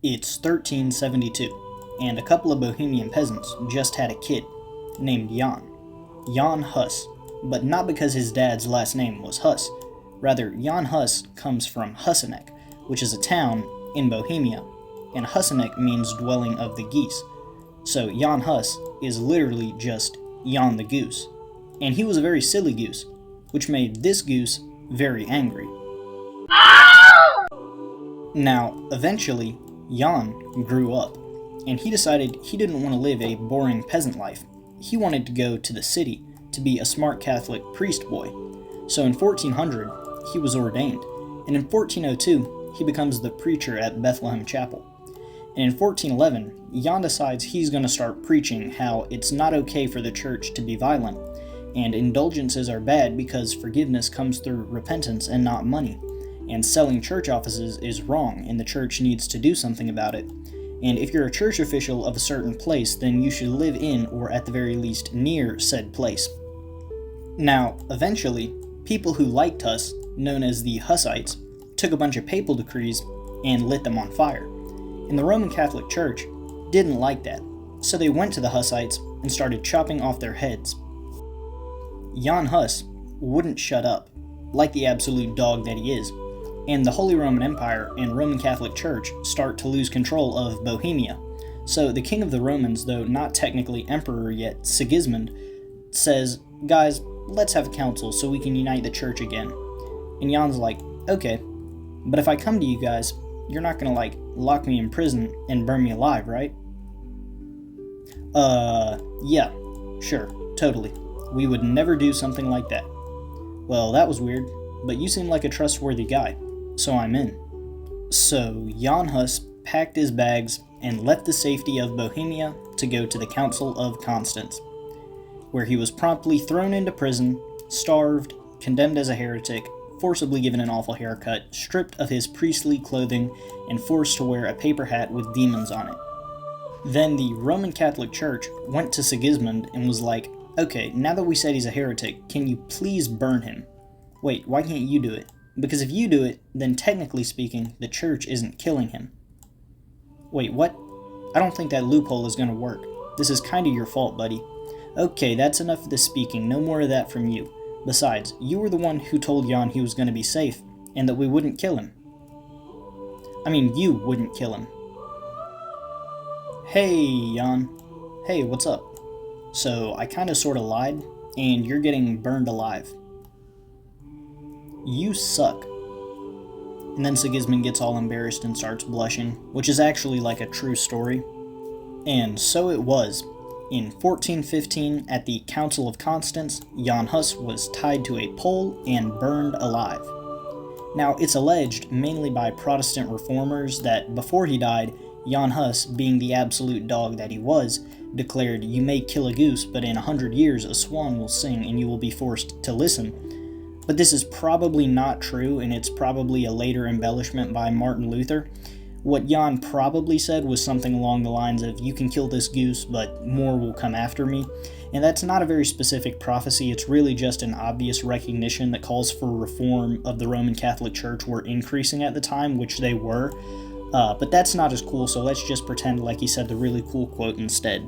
It's 1372, and a couple of Bohemian peasants just had a kid named Jan Hus, but not because his dad's last name was Hus. Rather, Jan Hus comes from Husinek, which is a town in Bohemia, and Husinek means dwelling of the geese. So Jan Hus is literally just Jan the goose, and he was a very silly goose, which made this goose very angry. Now, eventually, Jan grew up, and he decided he didn't want to live a boring peasant life. He wanted to go to the city to be a smart Catholic priest boy. So in 1400, he was ordained, and in 1402, he becomes the preacher at Bethlehem Chapel. And in 1411, Jan decides he's going to start preaching how it's not okay for the church to be violent, and indulgences are bad because forgiveness comes through repentance and not money. And selling church offices is wrong, and the church needs to do something about it. And if you're a church official of a certain place, then you should live in, or at the very least near, said place. Now, eventually, people who liked Hus, known as the Hussites, took a bunch of papal decrees and lit them on fire. And the Roman Catholic Church didn't like that, so they went to the Hussites and started chopping off their heads. Jan Hus wouldn't shut up, like the absolute dog that he is, and the Holy Roman Empire and Roman Catholic Church start to lose control of Bohemia. So the king of the Romans, though not technically emperor yet, Sigismund, says, "Guys, let's have a council so we can unite the church again." And Jan's like, "Okay, but if I come to you guys, you're not gonna, lock me in prison and burn me alive, right?" Yeah, sure, totally. We would never do something like that." "Well, that was weird, but you seem like a trustworthy guy, so I'm in." So Jan Hus packed his bags and left the safety of Bohemia to go to the Council of Constance, where he was promptly thrown into prison, starved, condemned as a heretic, forcibly given an awful haircut, stripped of his priestly clothing, and forced to wear a paper hat with demons on it. Then the Roman Catholic Church went to Sigismund and was like, "Okay, now that we said he's a heretic, can you please burn him?" "Wait, why can't you do it?" "Because if you do it, then technically speaking, the church isn't killing him." "Wait, what? I don't think that loophole is gonna work. This is kinda your fault, buddy." "Okay, that's enough of the speaking, no more of that from you. Besides, you were the one who told Jan he was gonna be safe, and that we wouldn't kill him. I mean, you wouldn't kill him." "Hey, Jan. Hey, what's up? So, I kinda sorta lied, and you're getting burned alive. You suck." And then Sigismund gets all embarrassed and starts blushing, which is actually like a true story. And so it was. In 1415, at the Council of Constance, Jan Hus was tied to a pole and burned alive. Now, it's alleged, mainly by Protestant reformers, that before he died, Jan Hus, being the absolute dog that he was, declared, "You may kill a goose, but in 100 years a swan will sing and you will be forced to listen." But this is probably not true, and it's probably a later embellishment by Martin Luther. What Jan probably said was something along the lines of, "You can kill this goose, but more will come after me." And that's not a very specific prophecy, it's really just an obvious recognition that calls for reform of the Roman Catholic Church were increasing at the time, which they were. But that's not as cool, so let's just pretend like he said the really cool quote instead.